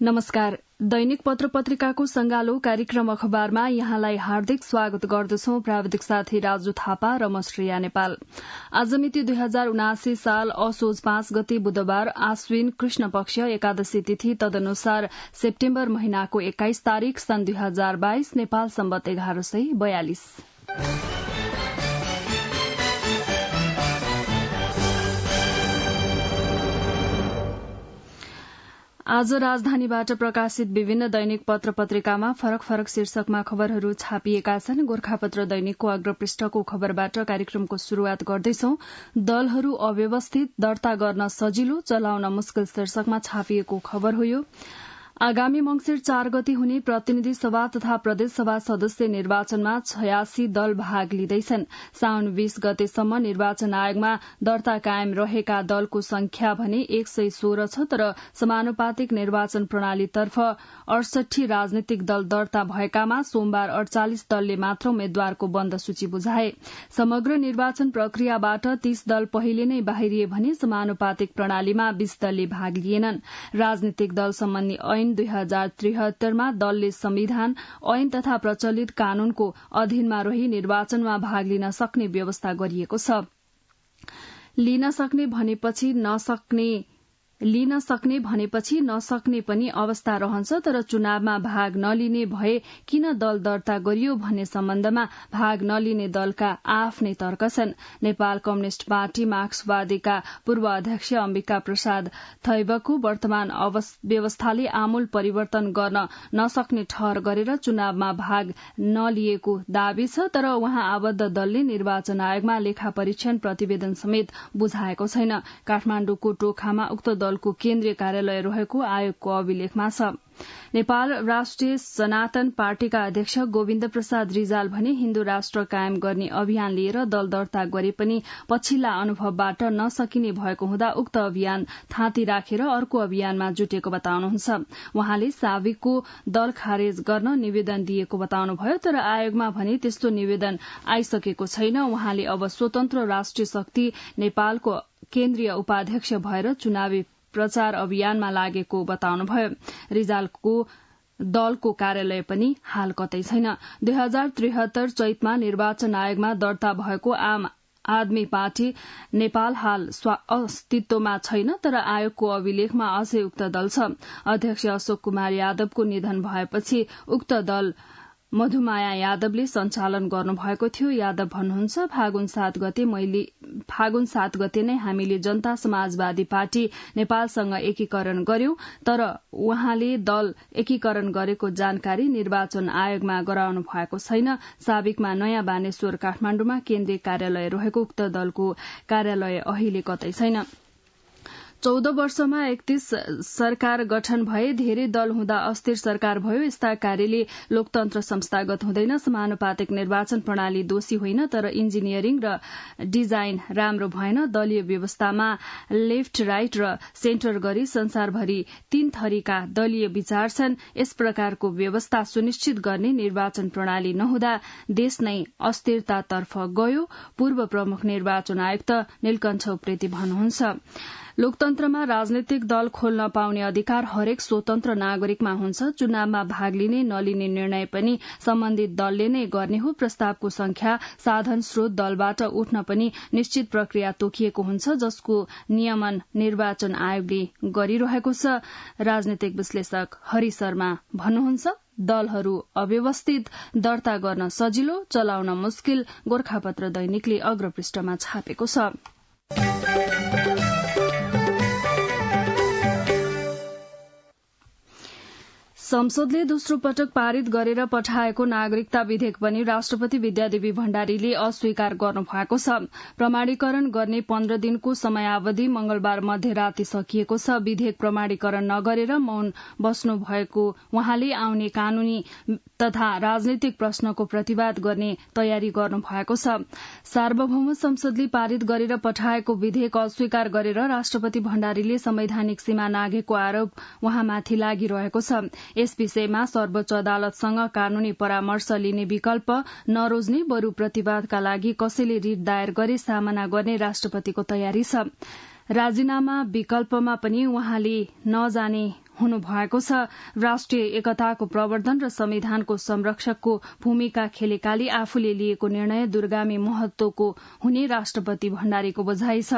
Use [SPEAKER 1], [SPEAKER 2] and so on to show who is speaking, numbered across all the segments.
[SPEAKER 1] नमस्कार। दैनिक पत्र पत्रिकाको संगालो कार्यक्रम अखबारमा यहाँलाई हार्दिक स्वागत गर्दछौं। प्राविधिक साथी राजु थापा र म श्रेया नेपाल। आज मिति 2079 साल असोज 5 गते बुधबार आश्विन कृष्ण पक्ष एकादशी तिथि तदनुसार सेप्टेम्बर महिनाको 21 तारीक सन् 2022 नेपाल सम्बत 1142। आज राजधानीबाट प्रकाशित विभिन्न दैनिक पत्र पत्रिकामा फरक फरक शीर्षकमा खबरहरू छापिएका छन्। गोरखापत्र दैनिकको अग्रपृष्ठको खबरबाट कार्यक्रमको शुरूआत गर्दैछौं। दलहरू अव्यवस्थित, दर्ता गर्न सजिलो, चलाउन मुस्किल शीर्षकमा छापिएको खबर हो यो। आगामी मंगिर 4 गते हुने प्रतिनिधि सभा तथा प्रदेश सभा सदस्य निर्वाचनमा 86 दल भाग लिँदैछन्। साउन 20 गतेसम्म निर्वाचन आयोगमा दर्ता कायम रहेका दलको संख्या भने 116 छ, तर समानुपातिक निर्वाचन प्रणालीतर्फ 68 राजनीतिक दल दर्ता भएकामा सोमबार 48 दलले मात्र उम्मेद्वारको बन्द सूची बुझाए। समग्र निर्वाचन प्रक्रियाबाट 30 दल पहिले नै बाहिरिए भने समानुपातिक प्रणालीमा 20 दलले भाग लिएनन्। राजनीतिक दल सम्बन्धी ऐन 2073 मा दलले संविधान, ऐन तथा प्रचलित कानूनको अधीनमा रही निर्वाचनमा भाग लिन सक्ने व्यवस्था गरिएको छ। लिन सक्ने भनेपछि नसक्ने पनि अवस्था रहन्छ, तर चुनावमा भाग नलिने भए किन दल दर्ता गरियो भन्ने सम्बन्धमा भाग नलिने दलका आफ्नै तर्क छन्। नेपाल कम्युनिष्ट पार्टी मार्क्सवादीका पूर्व अध्यक्ष अम्बिका प्रसाद थैबको वर्तमान व्यवस्थाले आमूल परिवर्तन गर्न नसक्ने ठहर गरेर चुनावमा भाग नलिएको दावी छ, तर उहाँ आबद्ध दलले निर्वाचन आयोगमा लेखा परीक्षण प्रतिवेदन समेत बुझाएको छैन। काठमाण्डुको टोखामा उक्त दलको केन्द्रीय कार्यालय रहेको आयोगको अभिलेखमा छ। नेपाल राष्ट्रिय सनातन पार्टीका अध्यक्ष गोविन्द प्रसाद रिजाल भने हिन्दू राष्ट्र कायम गर्ने अभियान लिएर दल दर्ता गरे पनि पछिल्ला अनुभवबाट नसकिने भएको हुँदा उक्त अभियान थाँती राखेर अर्को अभियानमा जुटेको बताउनुहुन्छ। उहाँले साविकको दल खारेज गर्न निवेदन दिएको बताउनुभयो, तर आयोगमा भने त्यस्तो निवेदन आइसकेको छैन। उहाँले अब स्वतन्त्र राष्ट्रिय शक्ति नेपालको केन्द्रीय उपाध्यक्ष भएर चुनावी प्रचार अभियानमा लागेको बताउनुभयो। रिजालको दलको कार्यालय पनि हाल कतै छैन। 2073 चैतमा निर्वाचन आयोगमा दर्ता भएको आम आदमी पार्टी नेपाल हाल अस्तित्वमा छैन, तर आयोगको अभिलेखमा अझै उक्त दल छ। अध्यक्ष अशोक कुमार यादवको निधन भएपछि उक्त दल मधुमाया यादवले सञ्चालन गर्नुभएको थियो। यादव भन्नुहुन्छ, फागुन 7 गते नै हामीले जनता समाजवादी पार्टी नेपालसँग एकीकरण गर्यौं, तर उहाँले दल एकीकरण गरेको जानकारी निर्वाचन आयोगमा गराउनु भएको छैन। साबिकमा नयाँ बानेश्वर काठमाण्डुमा केन्द्रीय कार्यालय रहेको उक्त दलको कार्यालय अहिले कतै छैन। 14 वर्षमा 31 सरकार गठन भए, धेरै दल हुँदा अस्थिर सरकार भयो। यस्ता कार्यले लोकतन्त्र संस्थागत हुँदैन। समानुपातिक निर्वाचन प्रणाली दोषी होइन, तर इन्जिनियरिङ र डिजाइन राम्रो भएन। दलीय व्यवस्थामा लेफ्ट, राइट र सेन्टर गरी संसारभरि 3 थरीका दलीय विचार छन्। यस प्रकारको व्यवस्था सुनिश्चित गर्ने निर्वाचन प्रणाली नहुँदा देश नै अस्थिरतातर्फ गयो। पूर्व प्रमुख निर्वाचन आयुक्त नीलकण्ठ उप्रेती भन्नुहुन्छ। लोकतन्त्रमा राजनीतिक दल खोल्न पाउने अधिकार हरेक स्वतन्त्र नागरिकमा हुन्छ। चुनावमा भाग लिने नलिने निर्णय पनि सम्बन्धित दलले नै गर्ने हो। प्रस्तावको संख्या, साधन स्रोत दलबाट उठ्न पनि निश्चित प्रक्रिया तोकिएको हुन्छ, जसको नियमन निर्वाचन आयोगले गरिरहेको छ। राजनीतिक विश्लेषक हरि शर्मा भन्नुहुन्छ, दलहरू अव्यवस्थित, दर्ता गर्न सजिलो, चलाउन मुस्किल। गोरखापत्र दैनिकले अग्रपृष्ठमा छापेको छ। संसदले दोस्रो पटक पारित गरेर पठाएको नागरिकता विधेयक पनि राष्ट्रपति विद्यादेवी भण्डारीले अस्वीकार गर्नुभएको छ। प्रमाणीकरण गर्ने 15 दिनको समयावधि मंगलबार मध्यराती सकिएको छ। विधेयक प्रमाणीकरण नगरेर मौन बस्नु भएको उहाँले आउने कानूनी तथा राजनीतिक प्रश्नको प्रतिवाद गर्ने तयारी गर्नु भएको छ। सार्वभौम संसदले पारित गरेर पठाएको विधेयक अस्वीकार गरेर राष्ट्रपति भण्डारीले संवैधानिक सीमा नाघेको आरोप उहाँमाथि लागिरहेको छ। यस विषयमा सर्वोच्च अदालतसँग कानूनी परामर्श लिने विकल्प नरोज्ने, बरु प्रतिवादका लागि कसैले रिट दायर गरे सामना गर्ने राष्ट्रपतिको तयारी छ। राजीनामा विकल्पमा पनि उहाँले नजाने हुनुभएको छ। राष्ट्रिय एकताको प्रवर्धन र संविधानको संरक्षकको भूमिका खेलेकाले आफूले लिएको निर्णय दूरगामी महत्वको हुने राष्ट्रपति भण्डारीको बुझाइ छ।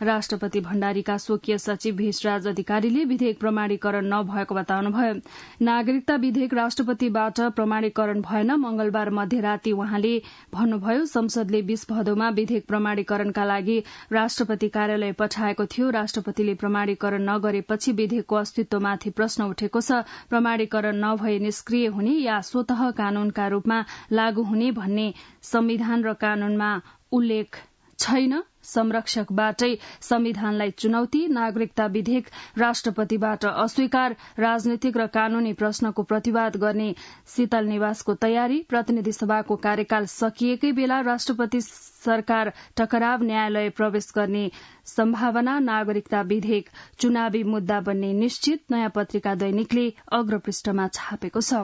[SPEAKER 1] राष्ट्रपति भण्डारीका स्वकीय सचिव भेषराज अधिकारीले विधेयक प्रमाणीकरण नभएको बताउनुभयो। नागरिकता विधेयक राष्ट्रपतिबाट प्रमाणीकरण भएन। मंगलबार मध्यराती उहाँले भन्नुभयो, संसदले 20 भदौमा विधेयक प्रमाणीकरणका लागि राष्ट्रपति कार्यालय पठाएको थियो। राष्ट्रपतिले प्रमाणीकरण नगरेपछि विधेयकको अस्तित्वमाथि प्रश्न उठेको छ। प्रमाणीकरण नभए निष्क्रिय हुने या स्वतः कानूनका रूपमा लागू हुने भन्ने संविधान र कानूनमा उल्लेख छैन। संरक्षकबाटै संविधानलाई चुनौती, नागरिकता विधेयक राष्ट्रपतिबाट अस्वीकार, राजनीतिक र कानूनी प्रश्नको प्रतिवाद गर्ने शीतल निवासको तयारी, प्रतिनिधि सभाको कार्यकाल सकिएकै बेला राष्ट्रपति सरकार टकराव, न्यायालय प्रवेश गर्ने सम्भावना, नागरिकता विधेयक चुनावी मुद्दा बन्ने निश्चित, नयाँ पत्रिका दैनिकले अग्रपृष्ठमा छापेको छ।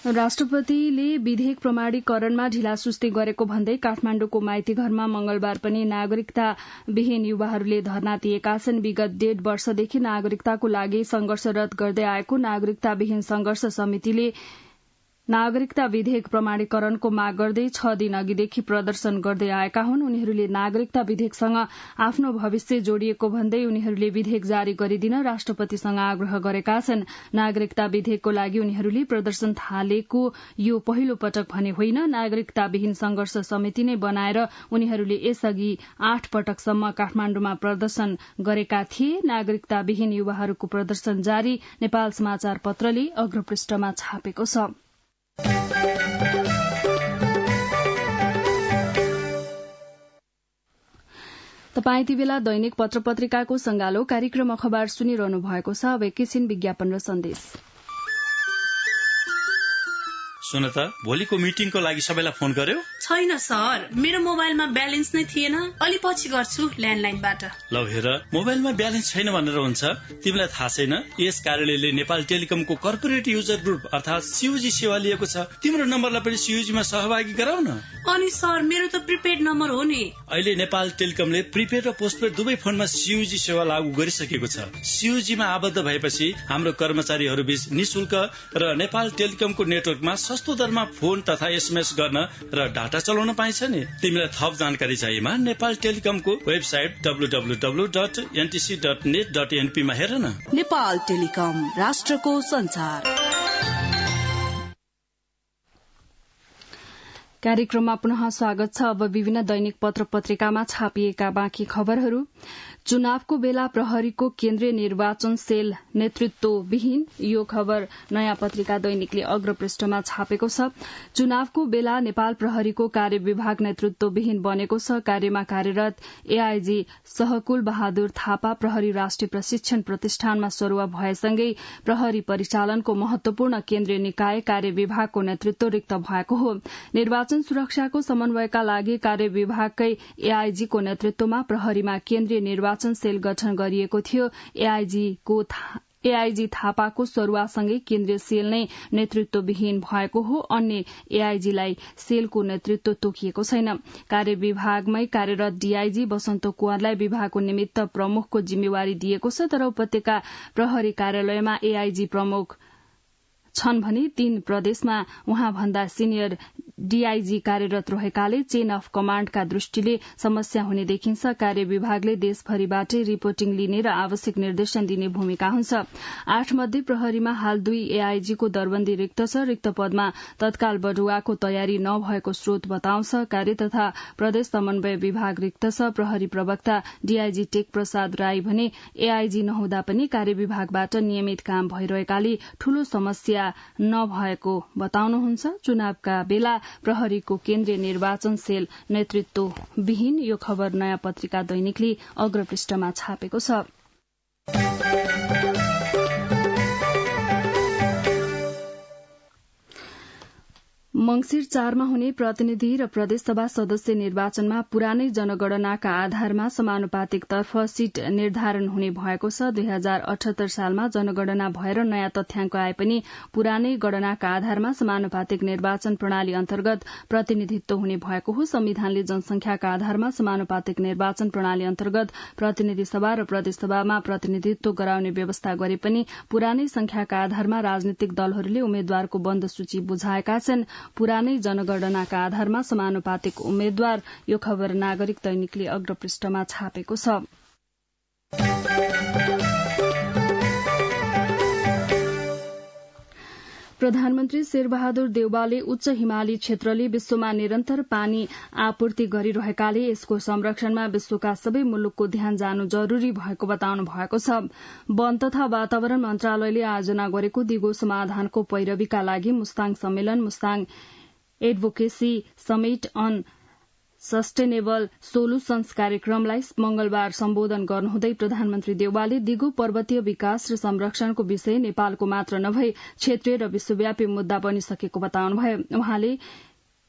[SPEAKER 1] राष्ट्रपतिले विधेयक प्रमाणीकरणमा ढिलासुस्ती गरेको भन्दै काठमाण्डुको माइती घरमा मंगलबार पनि नागरिकता विहीन युवाहरूले धरना दिएका छन्। विगत 1.5 वर्षदेखि नागरिकताको लागि संघर्षरत गर्दै आएको नागरिकता विहीन संघर्ष समितिले नागरिकता विधेयक प्रमाणीकरणको माग गर्दै 6 दिन अघिदेखि प्रदर्शन गर्दै आएका हुन्। उनीहरूले नागरिकता विधेयकसँग आफ्नो भविष्य जोडिएको भन्दै उनीहरूले विधेयक जारी गरिदिन राष्ट्रपतिसँग आग्रह गरेका छन्। नागरिकता विधेयकको लागि उनीहरूले प्रदर्शन थालेको यो पहिलो पटक भने होइन। नागरिकता विहीन संघर्ष समिति नै बनाएर उनीहरूले यसअघि 8 पटकसम्म काठमाण्डुमा प्रदर्शन गरेका थिए। नागरिकता विहीन युवाहरूको प्रदर्शन जारी, नेपाल समाचार पत्रले अग्रपृष्ठमा छापेको छ। तपाईँ यति बेला दैनिक पत्र पत्रिकाको संगालो कार्यक्रम अखबार सुनिरहनु भएको छ। अब एकैछिन विज्ञापन र सन्देश।
[SPEAKER 2] सुन त, भोलिको मिटिङको लागि सबैलाई फोन गर्यो?
[SPEAKER 3] छैन सर, मेरो मोबाइलमा ब्यालेन्स नै थिएन। अलि पछि गर्छु ल्यान्डलाइनबाट।
[SPEAKER 2] लौ हेर, मोबाइलमा ब्यालेन्स छैन भनेर हुन्छ? तिमीलाई थाहा छैन यस कार्यालयले नेपाल टेलिकमको कर्पोरेट युजर ग्रुप अर्थात सीयूजी सेवा लिएको छ। तिम्रो नम्बरलाई पनि सीयूजीमा सहभागी गराउन।
[SPEAKER 3] अनि सर, मेरो त प्रिपेड नम्बर हो नि।
[SPEAKER 2] अहिले नेपाल टेलिकमले प्रिपेड र पोस्टपेड दुवै फोनमा सीयूजी सेवा लागू गरिसकेको छ। सीयूजीमा आबद्ध भएपछि हाम्रो कर्मचारीहरू बीच निशुल्क र नेपाल टेलिकमको नेटवर्कमा सस्तो दरमा फोन तथा एसएमएस गर्न र डाटा चलाउन पाइन्छ नि। तिमीलाई थप जानकारी चाहिएमा नेपाल टेलिकमको वेबसाइट www.ntc.net.np मा हेर न।
[SPEAKER 4] नेपाल टेलिकम, राष्ट्रको संचार।
[SPEAKER 1] कार्यक्रममा पुनः स्वागत छ। अब विभिन्न दैनिक पत्र पत्रिकामा छापिएका बाँकी खबरहरू। चुनावको बेला प्रहरीको केन्द्रीय निर्वाचन सेल नेतृत्वविहीन, यो खबर नयाँ पत्रिका दैनिकले अग्रपृष्ठमा छापेको छ। चुनावको बेला नेपाल प्रहरीको कार्य विभाग नेतृत्वविहीन बनेको छ। कार्यमा कार्यरत एआईजी सहकुल बहादुर थापा प्रहरी राष्ट्रिय प्रशिक्षण प्रतिष्ठानमा सरुवा भएसँगै प्रहरी परिचालनको महत्वपूर्ण केन्द्रीय निकाय कार्य विभागको नेतृत्व रिक्त भएको हो। निर्वाचन सुरक्षाको समन्वयका लागि कार्य विभागकै एआईजीको नेतृत्वमा प्रहरीमा केन्द्रीय निर्वाचन सेल गठन गरिएको थियो। एआईजी थापाको सरुवासँगै केन्द्रीय सेल नै नेतृत्वविहीन भएको हो। अन्य एआईजीलाई सेलको नेतृत्व तोकिएको छैन। कार्य विभागमै कार्यरत डीआईजी वसन्त कुँवरलाई विभागको निमित्त प्रमुखको जिम्मेवारी दिएको छ। तर उपत्यका प्रहरी कार्यालयमा एआईजी प्रमुख छन् भने 3 प्रदेशमा उहाँ भन्दा सिनियर डीआईजी कार्यरत रहेकाले चेन अफ कमाण्डका दृष्टिले समस्या हुने देखिन्छ। कार्य विभागले देशभरिबाटै रिपोर्टिङ लिने र आवश्यक निर्देशन दिने भूमिका हुन्छ। 8 मध्ये प्रहरीमा हाल 2 एआईजीको दरबन्दी रिक्त छ। रिक्त पदमा तत्काल बढुवाको तयारी नभएको स्रोत बताउँछ। कार्य तथा प्रदेश समन्वय विभाग रिक्त छ। प्रहरी प्रवक्ता डीआईजी टेक प्रसाद राई भने एआईजी नहुँदा पनि कार्य विभागबाट नियमित काम भइरहेकाले ठूलो समस्या नभएको बताउनुहुन्छ। चुनावका बेला प्रहरीको केन्द्रीय निर्वाचन सेल नेतृत्वविहीन, यो खबर नयाँ पत्रिका दैनिकले अग्रपृष्ठमा छापेको छ। मंगिर 4 मा हुने प्रतिनिधि र प्रदेशसभा सदस्य निर्वाचनमा पुरानै जनगणनाका आधारमा समानुपातिक तर्फ सीट निर्धारण हुने भएको छ। 2078 सालमा जनगणना भएर नयाँ तथ्याङ्क आए पनि पुरानै गणनाका आधारमा समानुपातिक निर्वाचन प्रणाली अन्तर्गत प्रतिनिधित्व हुने भएको हो। संविधानले जनसंख्याका आधारमा समानुपातिक निर्वाचन प्रणाली अन्तर्गत प्रतिनिधि सभा र प्रदेशसभामा प्रतिनिधित्व गराउने व्यवस्था गरे पनि पुरानै संख्याका आधारमा राजनीतिक दलहरूले उम्मेद्वारको बन्द सूची बुझाएका छन्। पुरानै जनगणनाका आधारमा समानुपातिक उम्मेद्वार, यो खबर नागरिक दैनिकले अग्रपृष्ठमा छापेको छ। प्रधानमन्त्री शेरबहादुर देउवाले उच्च हिमाली क्षेत्रले विश्वमा निरन्तर पानी आपूर्ति गरिरहेकाले यसको संरक्षणमा विश्वका सबै मुलुकको ध्यान जानु जरूरी भएको बताउनु भएको छ। वन तथा वातावरण मन्त्रालयले आयोजना गरेको दिगो समाधानको पैरवीका लागि मुस्ताङ सम्मेलन, Mustang advocacy summit on sustainable solutions कार्यक्रमलाई मंगलबार सम्बोधन गर्नुहुँदै प्रधानमन्त्री देउवाले दिगो पर्वतीय विकास र संरक्षणको विषय नेपालको मात्र नभई क्षेत्रीय र विश्वव्यापी मुद्दा बनिसकेको बताउनुभयो। उहाँले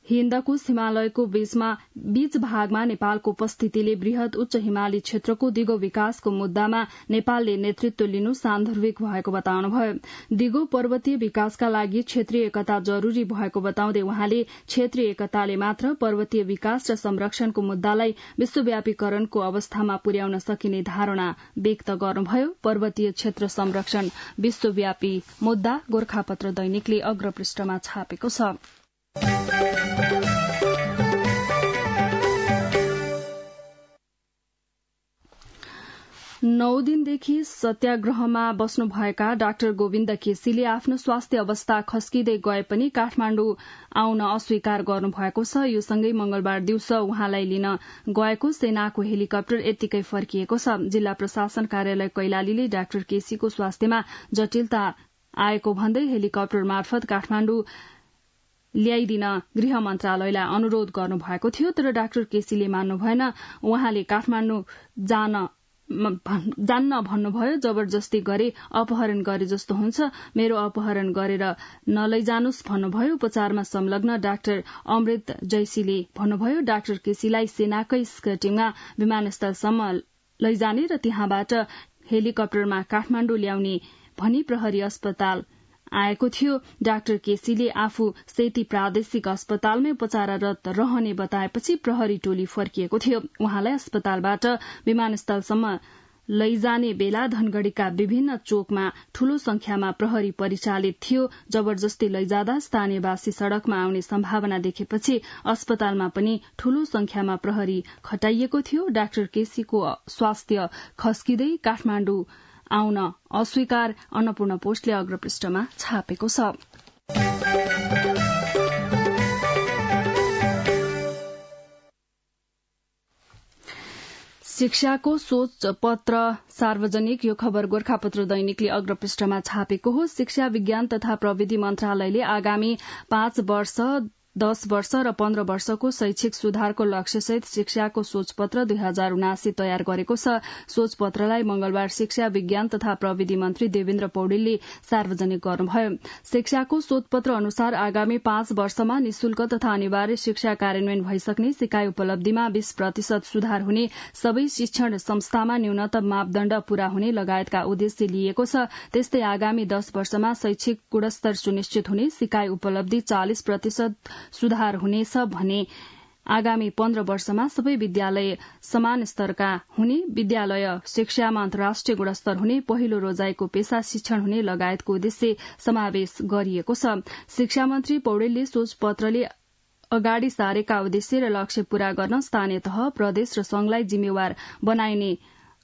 [SPEAKER 1] हिन्दकुश हिमालयको बीच भागमा नेपालको उपस्थितिले वृहत उच्च हिमाली क्षेत्रको दिगो विकासको मुद्दामा नेपालले नेतृत्व लिनु सान्दर्भिक भएको बताउनुभयो। दिगो पर्वतीय विकासका लागि क्षेत्रीय एकता जरूरी भएको बताउँदै उहाँले क्षेत्रीय एकताले मात्र पर्वतीय विकास र संरक्षणको मुद्दालाई विश्वव्यापीकरणको अवस्थामा पुर्याउन सकिने धारणा व्यक्त गर्नुभयो। पर्वतीय क्षेत्र संरक्षण विश्वव्यापी मुद्दा, गोरखापत्र दैनिकले अग्रपृष्ठमा छापेको छ। 9 दिनदेखि सत्याग्रहमा बस्नुभएका डाक्टर गोविन्द केसीले आफ्नो स्वास्थ्य अवस्था खस्किँदै गए पनि काठमाण्डु आउन अस्वीकार गर्नुभएको छ। यो सँगै मंगलबार दिउँसो उहाँलाई लिन गएको सेनाको हेलिकप्टर यत्तिकै फर्किएको छ। जिल्ला प्रशासन कार्यालय कैलालीले डाक्टर केसीको स्वास्थ्यमा जटिलता आएको भन्दै हेलिकप्टर मार्फत काठमाण्डु ल्याइदिन गृह मन्त्रालयलाई अनुरोध गर्नुभएको थियो, तर डाक्टर केसीले मान्नु भएन। उहाँले काठमाण्डु जान्न भन्नुभयो। जबरजस्ती गरे अपहरण गरे जस्तो हुन्छ, मेरो अपहरण गरेर नलैजानुस् भन्नुभयो। उपचारमा संलग्न डाक्टर अमृत जैसीले भन्नुभयो, डाक्टर केसीलाई सेनाकै स्कटिङमा विमानस्थलसम्म लैजाने र त्यहाँबाट हेलिकप्टरमा काठमाण्डु ल्याउने भनी प्रहरी अस्पताल आएको थियो। डाक्टर केसीले आफू सेती प्रादेशिक अस्पतालमै उपचाररत रहने बताएपछि प्रहरी टोली फर्किएको थियो। उहाँलाई अस्पतालबाट विमानस्थलसम्म लैजाने बेला धनगढ़ीका विभिन्न चोकमा ठूलो संख्यामा प्रहरी परिचालित थियो। जबरजस्ती लैजाँदा स्थानीयवासी सड़कमा आउने सम्भावना देखेपछि अस्पतालमा पनि ठूलो संख्यामा प्रहरी खटाइएको थियो। डाक्टर केसीको स्वास्थ्य खस्किँदै काठमाण्डु आउन अस्वीकार, अन्नपूर्ण पोस्टले अग्रपृष्ठमा छापेको छ। शिक्षाको सोच पत्र सार्वजनिक, यो खबर गोरखापत्र दैनिकले अग्रपृष्ठमा छापेको हो। शिक्षा विज्ञान तथा प्रविधि मन्त्रालयले आगामी 5 वर्ष 10 वर्ष र 15 वर्षको शैक्षिक सुधारको लक्ष्यसहित शिक्षाको सोचपत्र 2079 तयार गरेको छ। सोचपत्रलाई मंगलबार शिक्षा विज्ञान तथा प्रविधि मन्त्री देवेन्द्र पौडेलले सार्वजनिक गर्नुभयो। शिक्षाको सोचपत्र अनुसार आगामी 5 वर्षमा निशुल्क तथा अनिवार्य शिक्षा कार्यान्वयन भइसक्ने, सिकाइ उपलब्धिमा 20% सुधार हुने, सबै शिक्षण संस्थामा न्यूनतम मापदण्ड पूरा हुने लगायतका उद्देश्य लिएको छ। त्यस्तै आगामी 10 वर्षमा शैक्षिक गुणस्तर सुनिश्चित हुने, सिकाइ उपलब्धि 40% सुधार हुनेछ भने आगामी 15 वर्षमा सबै विद्यालय समान स्तरका हुने, विद्यालय शिक्षामा अन्तर्राष्ट्रिय गुणस्तर हुने, पहिलो रोजाइको पेशा शिक्षण हुने लगायतको उद्देश्य समावेश गरिएको छ। शिक्षा मन्त्री पौडेलले सोचपत्रले अगाडि सारेका उद्देश्य र लक्ष्य पूरा गर्न स्थानीय तह, प्रदेश र संघलाई जिम्मेवार बनाइने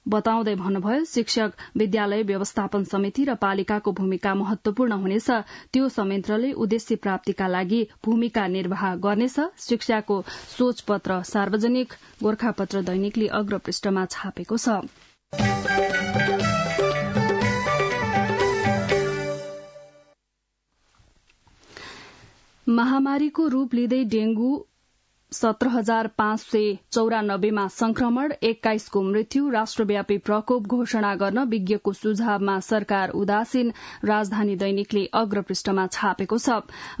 [SPEAKER 1] बताउँदै भन्नुभयो, शिक्षक, विद्यालय व्यवस्थापन समिति र पालिकाको भूमिका महत्वपूर्ण हुनेछ। त्यो संयन्त्रले उद्देश्य प्राप्तिका लागि भूमिका निर्वाह गर्नेछ। शिक्षाको सोचपत्र सार्वजनिक, गोरखापत्र दैनिकले अग्रपृष्ठमा छापेको छ। महामारीको रूप लिँदै डेंगू 17,594 मा संक्रमण, 21 को मृत्यु, राष्ट्रव्यापी प्रकोप घोषणा गर्न विज्ञको सुझावमा सरकार उदासीन, राजधानी दैनिकले अग्रपृष्ठमा छापेको छ।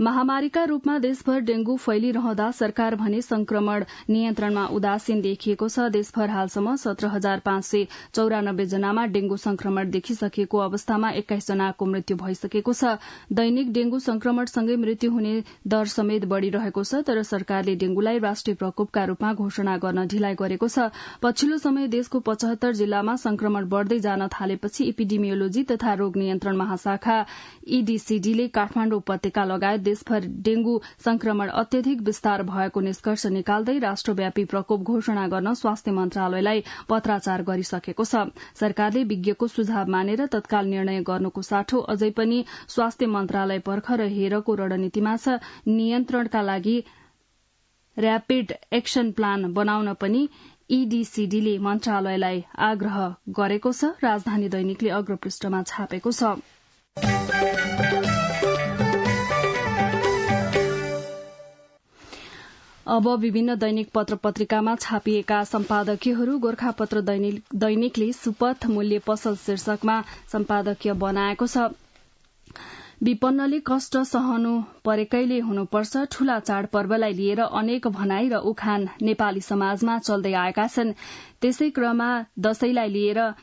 [SPEAKER 1] महामारीका रूपमा देशभर डेंगू फैलिरहँदा सरकार भने संक्रमण नियन्त्रणमा उदासीन देखिएको छ। देशभर हालसम्म 17,594 जनामा डेंगू संक्रमण देखिसकेको अवस्थामा 21 जनाको मृत्यु भइसकेको छ। दैनिक डेंगू संक्रमणसँगै मृत्यु हुने दर समेत बढ़िरहेको छ, तर सरकारले डेंगूलाई राष्ट्रिय प्रकोपका रूपमा घोषणा गर्न ढिलाइ गरेको छ। पछिल्लो समय देशको 75 जिल्लामा संक्रमण बढ़दै जान थालेपछि इपिडेमियोलोजी तथा रोग नियन्त्रण महाशाखा ईडीसीडीले काठमाडौँ उपत्यका लगायत देशभर डेंगू संक्रमण अत्यधिक विस्तार भएको निष्कर्ष निकाल्दै राष्ट्रव्यापी प्रकोप घोषणा गर्न स्वास्थ्य मन्त्रालयलाई पत्राचार गरिसकेको छ। सरकारले विज्ञको सुझाव मानेर तत्काल निर्णय गर्नुको साटो अझै पनि स्वास्थ्य मन्त्रालय पर्ख र हेरको रणनीतिमा छ। नियन्त्रणका लागि र्यापिड एक्सन प्लान बनाउन पनि ईडीसीडीले मन्त्रालयलाई आग्रह गरेको छ। राजधानी दैनिकले अग्रपृष्ठमा छापेको छ। अब विभिन्न दैनिक पत्र पत्रिकामा छापिएका सम्पादकीयहरू। गोरखापत्र दैनिकले सुपथ मूल्य पसल शीर्षकमा सम्पादकीय बनाएको छ। विपन्नले कष्ट सहनु परेकैले हुनुपर्छ, ठूला चाडपर्वलाई लिएर अनेक भनाई र उखान नेपाली समाजमा चल्दै आएका छन्। त्यसै क्रममा दशैंलाई लिएर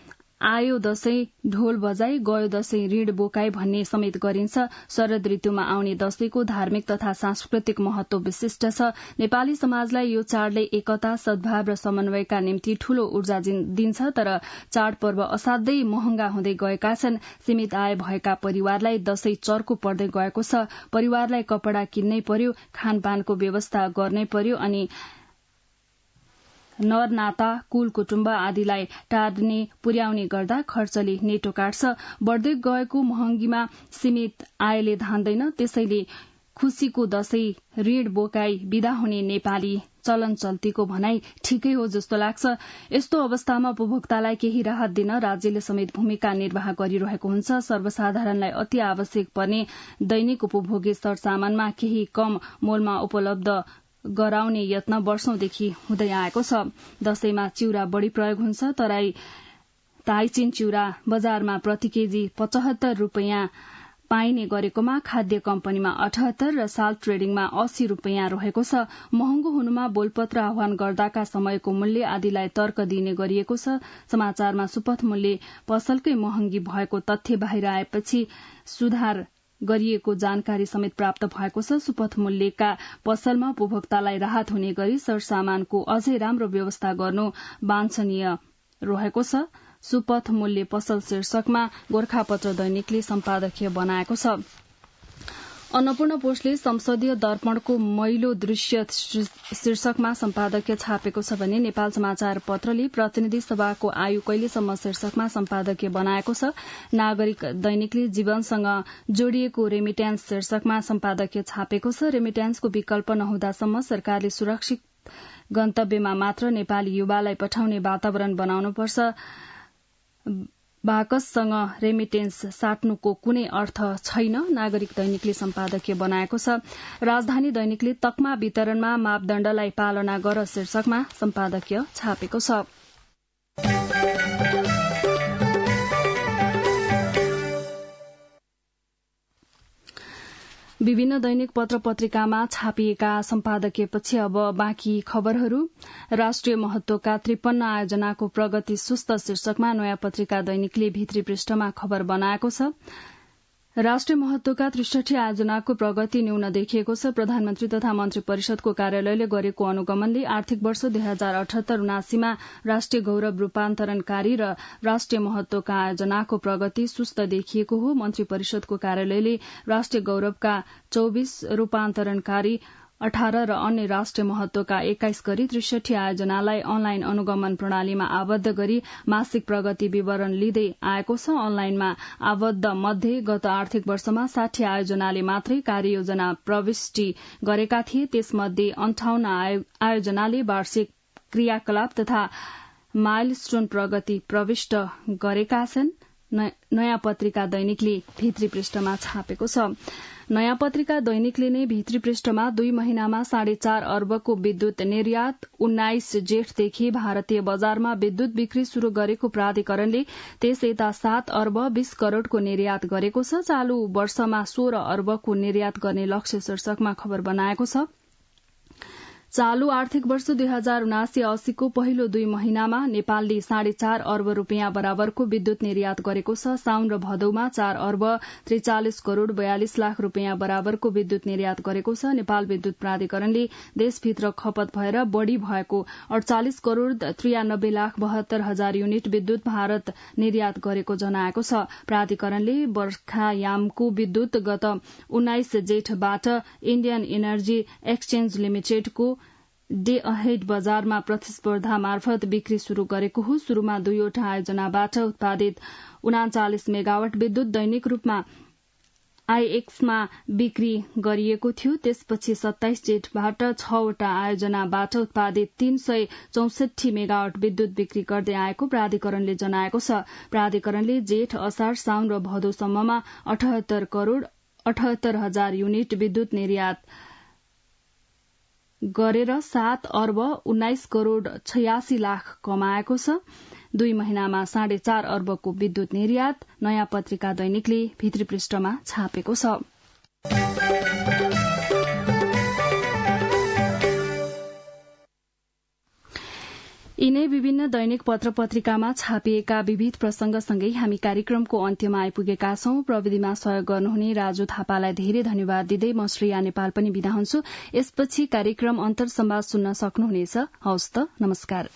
[SPEAKER 1] आयो दशैं ढोल बजाई, गयो दशैं ऋण बोकाई भन्ने समेत गरिन्छ। शरद ऋतुमा आउने दशैंको धार्मिक तथा सांस्कृतिक महत्व विशिष्ट छ। नेपाली समाजलाई यो चाडले एकता, सद्भाव र समन्वयका निम्ति ठूलो ऊर्जा दिन्छ। तर चाडपर्व असाध्यै महँगा हुँदै गएका छन्। सीमित आय भएका परिवारलाई दशैं चर्को पर्दै गएको छ। परिवारलाई कपड़ा किन्नै पर्यो, खानपानको व्यवस्था गर्नै पर्यो अनि नरनाता, कुल कुटुम्ब आदिलाई टार्ने पुर्याउने गर्दा खर्चले नेटो काट्छ। बढ़दै गएको महँगीमा सीमित आयले धान्दैन। त्यसैले खुशीको दशैं ऋण बोकाई विदा हुने नेपाली चलन चल्तीको भनाई ठिकै हो जस्तो लाग्छ। यस्तो अवस्थामा उपभोक्तालाई केही राहत दिन राज्यले समेत भूमिका निर्वाह गरिरहेको हुन्छ। सर्वसाधारणलाई अति आवश्यक पर्ने दैनिक उपभोग्य सरसामानमा केही कम मोलमा उपलब्ध गराउने यत्न वर्षौंदेखि हुँदै आएको छ। दशैंमा चिउरा बढ़ी प्रयोग हुन्छ। ताइचिन चिउरा बजारमा प्रति केजी 75 रूपियाँ पाइने गरेकोमा खाद्य कम्पनीमा 78 र साल्ट ट्रेडिङमा 80 रूपियाँ रहेको छ। महँगो हुनुमा बोलपत्र आह्वान गर्दाका समयको मूल्य आदिलाई तर्क दिने गरिएको छ। समाचारमा सुपथ मूल्य पसलकै महँगी भएको तथ्य बाहिर आएपछि सुधार गरिएको जानकारी समेत प्राप्त भएको छ। सुपथ मूल्यका पसलमा उपभोक्तालाई राहत हुने गरी सरसामानको अझै राम्रो व्यवस्था गर्नु वाञ्छनीय रहेको छ। सुपथ मूल्य पसल शीर्षकमा गोरखापत्र दैनिकले सम्पादकीय बनाएको छ। अन्नपूर्ण पोस्टले संसदीय दर्पणको मैलो दृश्य शीर्षकमा सम्पादकीय छापेको छ भने नेपाल समाचार पत्रले प्रतिनिधि सभाको आयु कहिलेसम्म शीर्षकमा सम्पादकीय बनाएको छ। नागरिक दैनिकले जीवनसँग जोडिएको रेमिट्यान्स शीर्षकमा सम्पादकीय छापेको छ। रेमिट्यान्सको विकल्प नहुँदासम्म सरकारले सुरक्षित गन्तव्यमा मात्र नेपाली युवालाई पठाउने वातावरण बनाउनुपर्छ। बाकससँग रेमिटेन्स साट्नुको कुनै अर्थ छैन, नागरिक दैनिकले सम्पादकीय बनाएको छ। राजधानी दैनिकले तकमा वितरणमा मापदण्डलाई पालना गर शीर्षकमा सम्पादकीय छापेको छ। विभिन्न दैनिक पत्र पत्रिकामा छापिएका सम्पादकीयपछि अब बाँकी खबरहरू। राष्ट्रिय महत्वका 53 आयोजनाको प्रगति सुस्त शीर्षकमा नयाँ पत्रिका दैनिकले भित्री पृष्ठमा खबर बनाएको छ। राष्ट्रिय महत्वका 63 आयोजनाको प्रगति न्यून देखिएको छ। प्रधानमन्त्री तथा मन्त्री परिषदको कार्यालयले गरेको अनुगमनले आर्थिक वर्ष 2078-79 मा राष्ट्रिय गौरव रूपान्तरणकारी र राष्ट्रिय महत्वका आयोजनाको प्रगति सुस्त देखिएको हो। मन्त्री परिषदको कार्यालयले राष्ट्रिय गौरवका 24, रूपान्तरणकारी 18 र अन्य राष्ट्रिय महत्वका 21 गरी 63 आयोजनालाई अनलाइन अनुगमन प्रणालीमा आबद्ध गरी मासिक प्रगति विवरण लिँदै आएको छ। अनलाइनमा आबद्ध मध्ये गत आर्थिक वर्षमा 60 आयोजनाले मात्रै कार्ययोजना प्रविष्टि गरेका थिए। त्यसमध्ये 58 आयोजनाले वार्षिक क्रियाकलाप तथा माइलस्टोन प्रगति प्रविष्ट गरेका छन्। नयाँ पत्रिका दैनिकले भित्री पृष्ठमा छापेको छ। नयाँ पत्रिका दैनिकले नै भित्री पृष्ठमा 2 महिनामा 4.5 अर्बको विद्युत निर्यात, 19 जेठदेखि भारतीय बजारमा विद्युत बिक्री शुरू गरेको प्राधिकरणले त्यस यता 7 अर्ब 20 करोड़को निर्यात गरेको छ। चालू वर्षमा 16 अर्बको निर्यात गर्ने लक्ष्य शीर्षकमा खबर बनाएको छ। चालू आर्थिक वर्ष 2079-80 को पहिलो 2 महिनामा नेपालले 4.5 अर्ब रूपियाँ बराबरको विद्युत निर्यात गरेको छ। साउन र भदौमा 4 अर्ब 43 करोड़ 42 लाख रूपियाँ बराबरको विद्युत निर्यात गरेको छ। नेपाल विद्युत प्राधिकरणले देशभित्र खपत भएर बढ़ी भएको 48 करोड़ 93 लाख 72 हजार युनिट विद्युत भारत निर्यात गरेको जनाएको छ। प्राधिकरणले बर्खायामको विद्युत गत 19 जेठबाट इण्डियन एनर्जी एक्सचेन्ज लिमिटेडको डे अहेड बजारमा प्रतिस्पर्धा मार्फत बिक्री शुरू गरेको हो। शुरूमा 2वटा आयोजनाबाट उत्पादित 39 मेगावाट विद्युत दैनिक रूपमा आईएक्समा बिक्री गरिएको थियो। त्यसपछि 27 जेठबाट 6वटा आयोजनाबाट उत्पादित 364 मेगावाट विद्युत बिक्री गर्दै आएको प्राधिकरणले जनाएको छ। प्राधिकरणले जेठ, असार, साउन र भदौसम्ममा 78 करोड़ 78 हजार युनिट विद्युत निर्यात गरेर 7 अर्ब 19 करोड़ 86 लाख कमाएको छ। 2 महिनामा 4.5 अर्बको विद्युत निर्यात नयाँ पत्रिका दैनिकले भित्री पृष्ठमा छापेको छ। यिनै विभिन्न दैनिक पत्र पत्रिकामा छापिएका विविध प्रसंगसँगै हामी कार्यक्रमको अन्त्यमा आइपुगेका छौं। प्रविधिमा सहयोग गर्नुहुने राजु थापालाई धेरै धन्यवाद दिँदै म श्रेया नेपाल पनि बिदा हुन्छु। यसपछि कार्यक्रम अन्तर संवाद सुन्न सक्नुहुनेछ। हवस् त, नमस्कार।